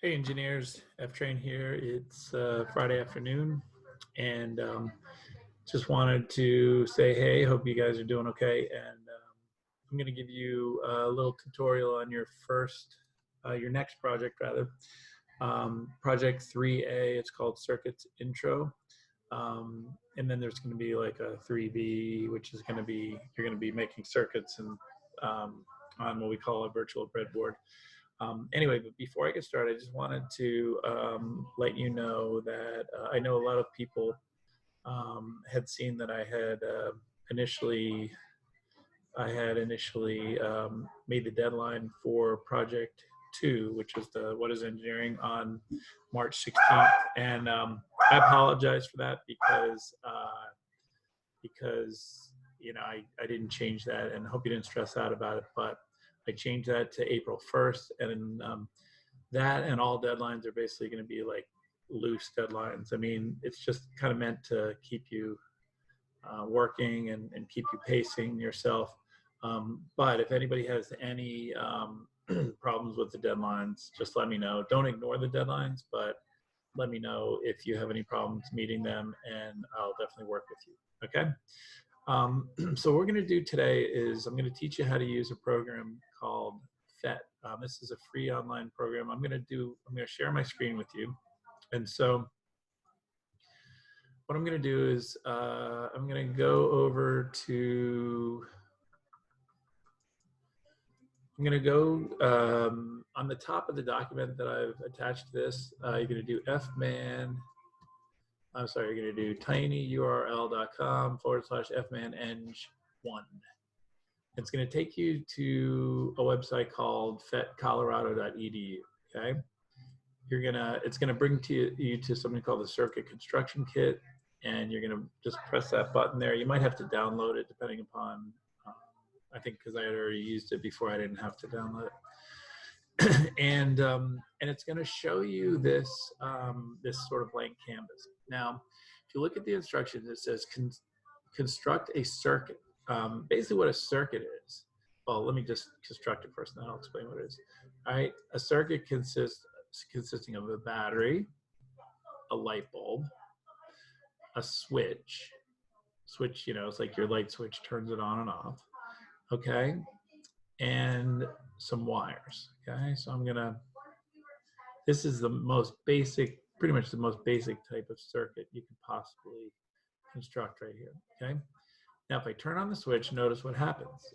Hey engineers, F-Train here. It's Friday afternoon and just wanted to say hey, hope you guys are doing okay. And I'm going to give you a little tutorial on your next project rather. Project 3A, it's called Circuits Intro. And then there's going to be like a 3B, which is going to be, you're going to be making circuits and on what we call a virtual breadboard. Anyway, but before I get started, I just wanted to let you know that I know a lot of people had seen that initially made the deadline for project 2, which is the What is Engineering, on March 16th, and I apologize for that because I didn't change that, and hope you didn't stress out about it, but I changed that to April 1st, and that and all deadlines are basically going to be like loose deadlines. I mean, it's just kind of meant to keep you working and keep you pacing yourself. But if anybody has any problems with the deadlines, just let me know. Don't ignore the deadlines, but let me know if you have any problems meeting them, and I'll definitely work with you. Okay. So what we're going to do today is I'm going to teach you how to use a program called pHET. This is a free online program. I'm going to share my screen with you. And so what I'm going to do is I'm going to go over to, I'm going to go on the top of the document that I've attached to this. You're going to do fman. I'm sorry, you're going to do tinyurl.com/fmaneng1. It's going to take you to a website called phetcolorado.edu. Okay, it's going to bring you to something called the Circuit Construction Kit, and you're going to just press that button there. You might have to download it depending upon. I think because I had already used it before, I didn't have to download it. And it's going to show you this this sort of blank canvas. Now, if you look at the instructions, it says construct a circuit. Basically, what a circuit is. Well, let me just construct it first, and then I'll explain what it is. All right, a circuit consisting of a battery, a light bulb, a switch. Switch, it's like your light switch turns it on and off. Okay, and some wires. Okay, so this is the most basic, pretty much the most basic type of circuit you could possibly construct right here. Okay, now if I turn on the switch, notice what happens.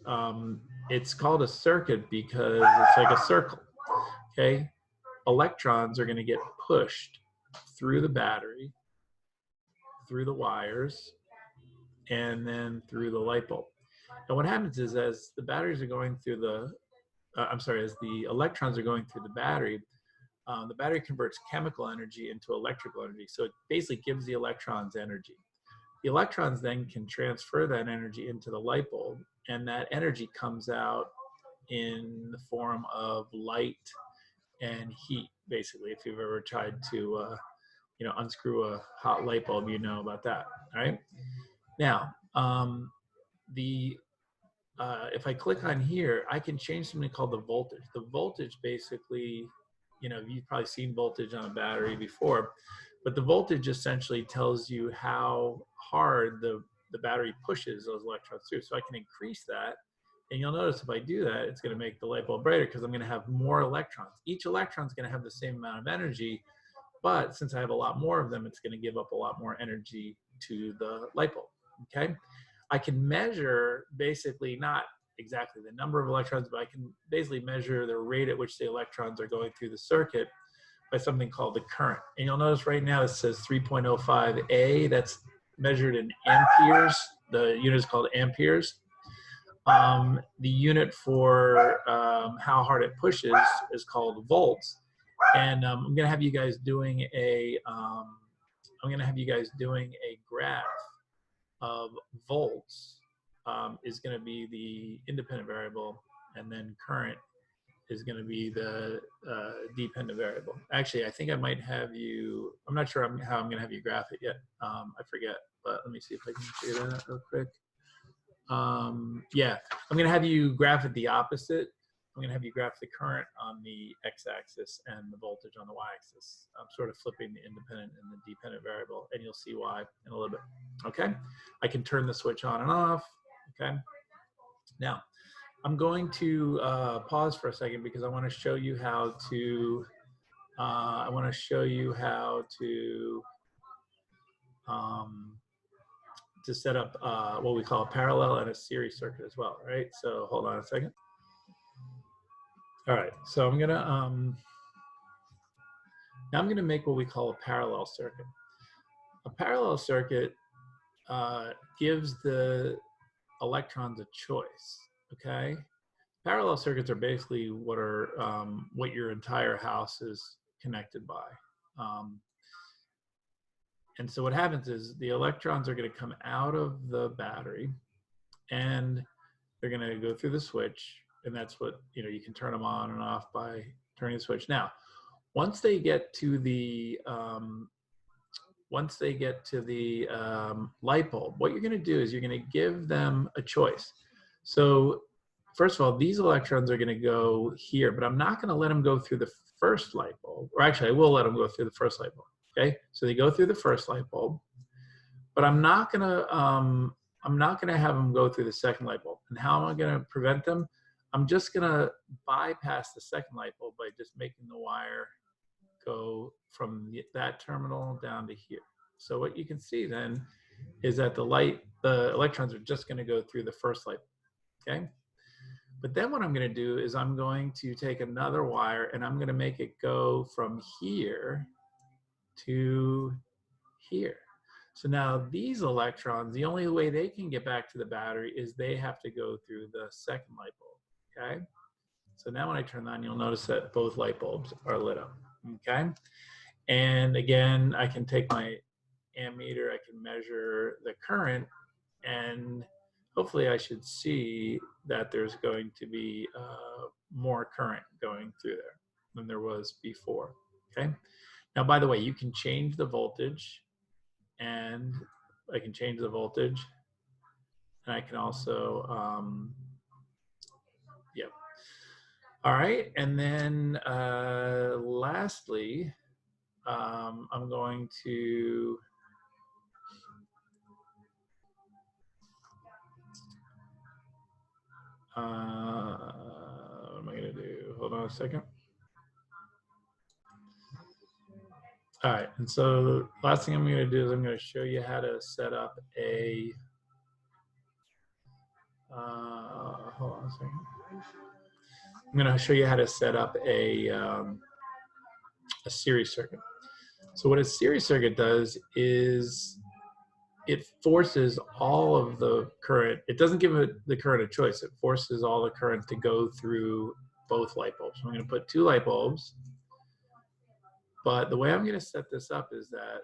It's called a circuit because it's like a circle. Okay, electrons are going to get pushed through the battery, through the wires, and then through the light bulb. And what happens is, as the batteries are going through as the electrons are going through the battery converts chemical energy into electrical energy. So it basically gives the electrons energy. The electrons then can transfer that energy into the light bulb, and that energy comes out in the form of light and heat, basically. If you've ever tried to unscrew a hot light bulb, you know about that. All right. Now, if I click on here, I can change something called the voltage. The voltage basically, you've probably seen voltage on a battery before, but the voltage essentially tells you how hard the battery pushes those electrons through. So I can increase that, and you'll notice if I do that, it's going to make the light bulb brighter because I'm going to have more electrons. Each electron is going to have the same amount of energy, but since I have a lot more of them, it's going to give up a lot more energy to the light bulb. Okay. I can measure basically not exactly the number of electrons, but I can basically measure the rate at which the electrons are going through the circuit by something called the current. And you'll notice right now it says 3.05 A. That's measured in amperes. The unit is called amperes. The unit for how hard it pushes is called volts. And I'm going to have you guys doing a graph of volts. Is going to be the independent variable, and then current is going to be the dependent variable. Actually, I think I might have you, I'm not sure how I'm going to have you graph it yet. I forget, but let me see if I can figure that out real quick. Yeah, I'm going to have you graph it the opposite. I'm going to have you graph the current on the x-axis and the voltage on the y-axis. I'm sort of flipping the independent and the dependent variable, and you'll see why in a little bit. Okay, I can turn the switch on and off. Okay, now I'm going to pause for a second because I want to show you how to. To set up what we call a parallel and a series circuit as well, right? So hold on a second. All right, so I'm gonna now I'm gonna make what we call a parallel circuit. A parallel circuit gives the electrons a choice. Okay, parallel circuits are basically what your entire house is connected by. And so what happens is the electrons are going to come out of the battery and they're going to go through the switch, and that's what, you can turn them on and off by turning the switch. Now, once they get to the light bulb, what you're going to do is you're going to give them a choice. So first of all, these electrons are going to go here, but I'm not going to let them go through the first light bulb, or actually I will let them go through the first light bulb. Okay, so they go through the first light bulb, but I'm not gonna have them go through the second light bulb. And how am I gonna prevent them? I'm just gonna bypass the second light bulb by just making the wire go from that terminal down to here. So what you can see then is that the electrons are just gonna go through the first light bulb, okay? But then what I'm gonna do is I'm going to take another wire and I'm gonna make it go from here to here. So now these electrons, the only way they can get back to the battery is they have to go through the second light bulb, okay? So now when I turn on, you'll notice that both light bulbs are lit up, okay? And again, I can take my ammeter, I can measure the current, and hopefully I should see that there's going to be more current going through there than there was before, okay? Now, by the way, you can change the voltage, and I can change the voltage, and I can also, yep. All right, and then lastly, I'm going to, what am I gonna do? Hold on a second. All right, and so last thing I'm going to do is I'm going to show you how to set up a, hold on a second. I'm going to show you how to set up a series circuit. So what a series circuit does is it forces all of the current, it doesn't give the current a choice, it forces all the current to go through both light bulbs. So I'm going to put 2 light bulbs. But the way I'm going to set this up is that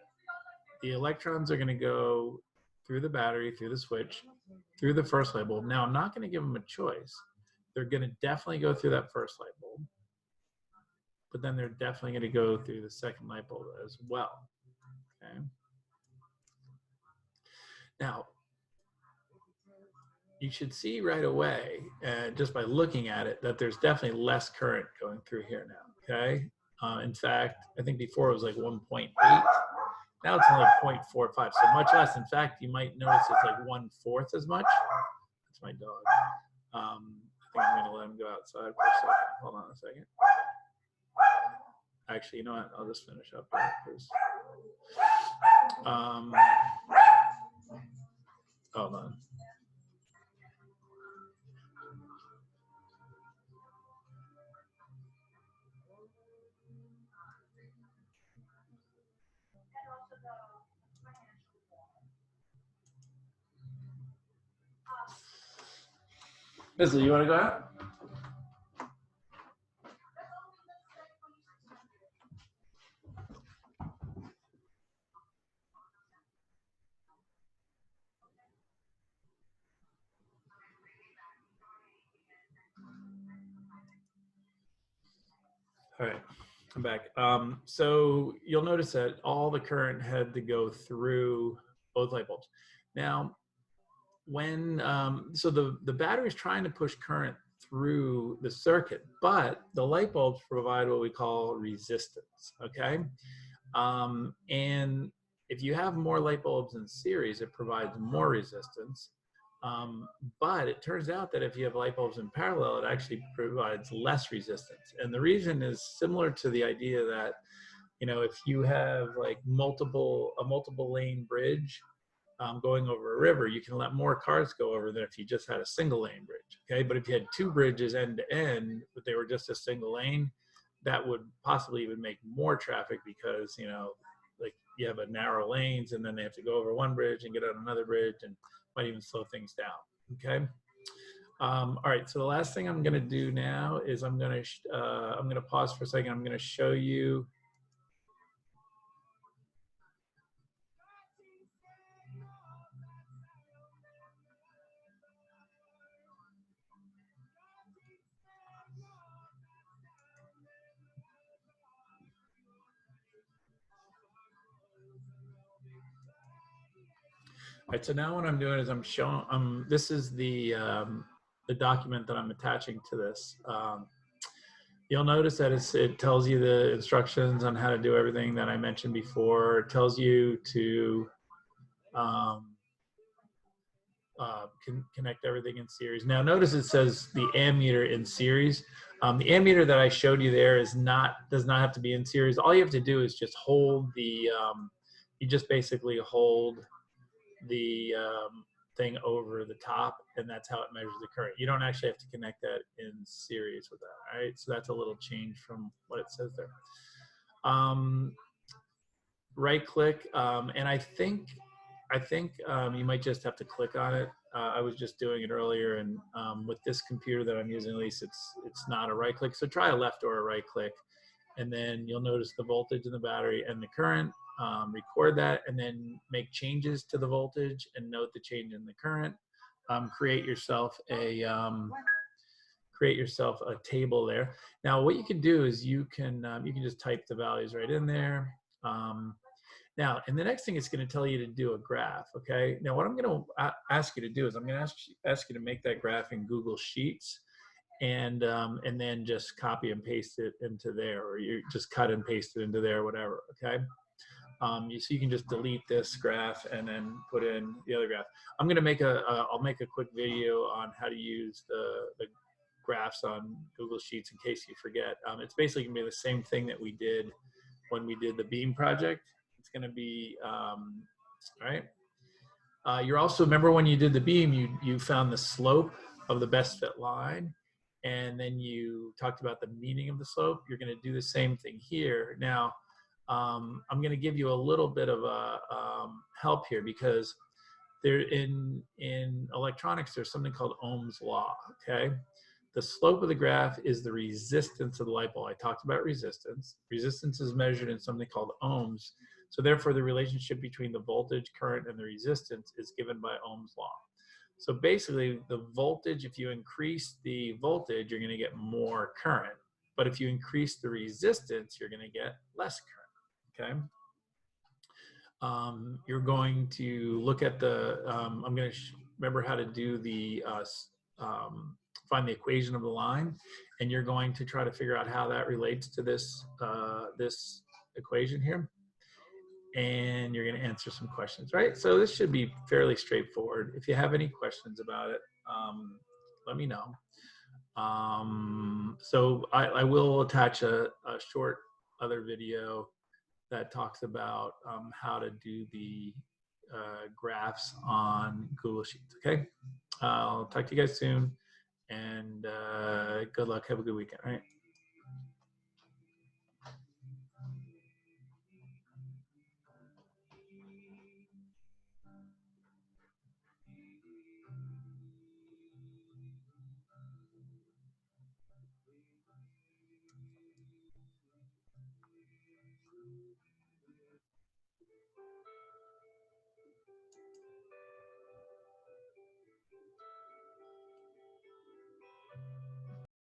the electrons are going to go through the battery, through the switch, through the first light bulb. Now, I'm not going to give them a choice. They're going to definitely go through that first light bulb, but then they're definitely going to go through the second light bulb as well. Okay. Now, you should see right away, just by looking at it, that there's definitely less current going through here now. Okay. In fact, I think before it was like 1.8. Now it's only 0.45, so much less. In fact, you might notice it's like 1/4 as much. That's my dog. I think I'm going to let him go outside for a second. Hold on a second. Actually, you know what? I'll just finish up here because, hold on. Bisley, you want to go out? All right, I'm back. So you'll notice that all the current had to go through both light bulbs. Now, when so the battery is trying to push current through the circuit, but the light bulbs provide what we call resistance, okay? And if you have more light bulbs in series, it provides more resistance. But it turns out that if you have light bulbs in parallel, it actually provides less resistance. And the reason is similar to the idea that, you know, if you have like a multiple lane bridge going over a river, you can let more cars go over than if you just had a single lane bridge, okay? But if you had two bridges end to end, but they were just a single lane, that would possibly even make more traffic because, you know, like you have a narrow lanes and then they have to go over one bridge and get on another bridge and might even slow things down, okay? All right, so the last thing I'm gonna do now is I'm gonna pause for a second. I'm gonna show you All right, so now what I'm doing is I'm showing, this is the document that I'm attaching to this. You'll notice that it tells you the instructions on how to do everything that I mentioned before. It tells you to connect everything in series. Now notice it says the ammeter in series. The ammeter that I showed you there does not have to be in series. All you have to do is just hold the, you just basically hold the thing over the top, and that's how it measures the current. You don't actually have to connect that in series with that, right? So that's a little change from what it says there. Right click, and I think you might just have to click on it. I was just doing it earlier, and with this computer that I'm using, at least it's not a right click. So try a left or a right click, and then you'll notice the voltage in the battery and the current. Record that, and then make changes to the voltage and note the change in the current. Create yourself a table there. Now, what you can do is you can just type the values right in there. Now, and the next thing it's going to tell you to do a graph. Okay. Now, what I'm going to ask you to do is I'm going to ask you to make that graph in Google Sheets, and then just copy and paste it into there, or you just cut and paste it into there, whatever. Okay. So you can just delete this graph and then put in the other graph. I'm going to I'll make a quick video on how to use the graphs on Google Sheets in case you forget. It's basically going to be the same thing that we did when we did the beam project. It's going to be, all right. You're also, remember when you did the beam, you found the slope of the best fit line, and then you talked about the meaning of the slope. You're going to do the same thing here. Now, I'm going to give you a little bit of a help here, because there in electronics there's something called Ohm's law. Okay, the slope of the graph is the resistance of the light bulb. I talked about resistance. Resistance is measured in something called ohms. So therefore, the relationship between the voltage, current, and the resistance is given by Ohm's law. So basically, the voltage, if you increase the voltage, you're going to get more current. But if you increase the resistance, you're going to get less current. Okay. You're going to look at the, I'm going to remember how to do the, find the equation of the line, and you're going to try to figure out how that relates to this, this equation here. And you're going to answer some questions, right? So this should be fairly straightforward. If you have any questions about it, let me know. So I will attach a short other video that talks about how to do the graphs on Google Sheets, okay? I'll talk to you guys soon, and good luck. Have a good weekend, all right?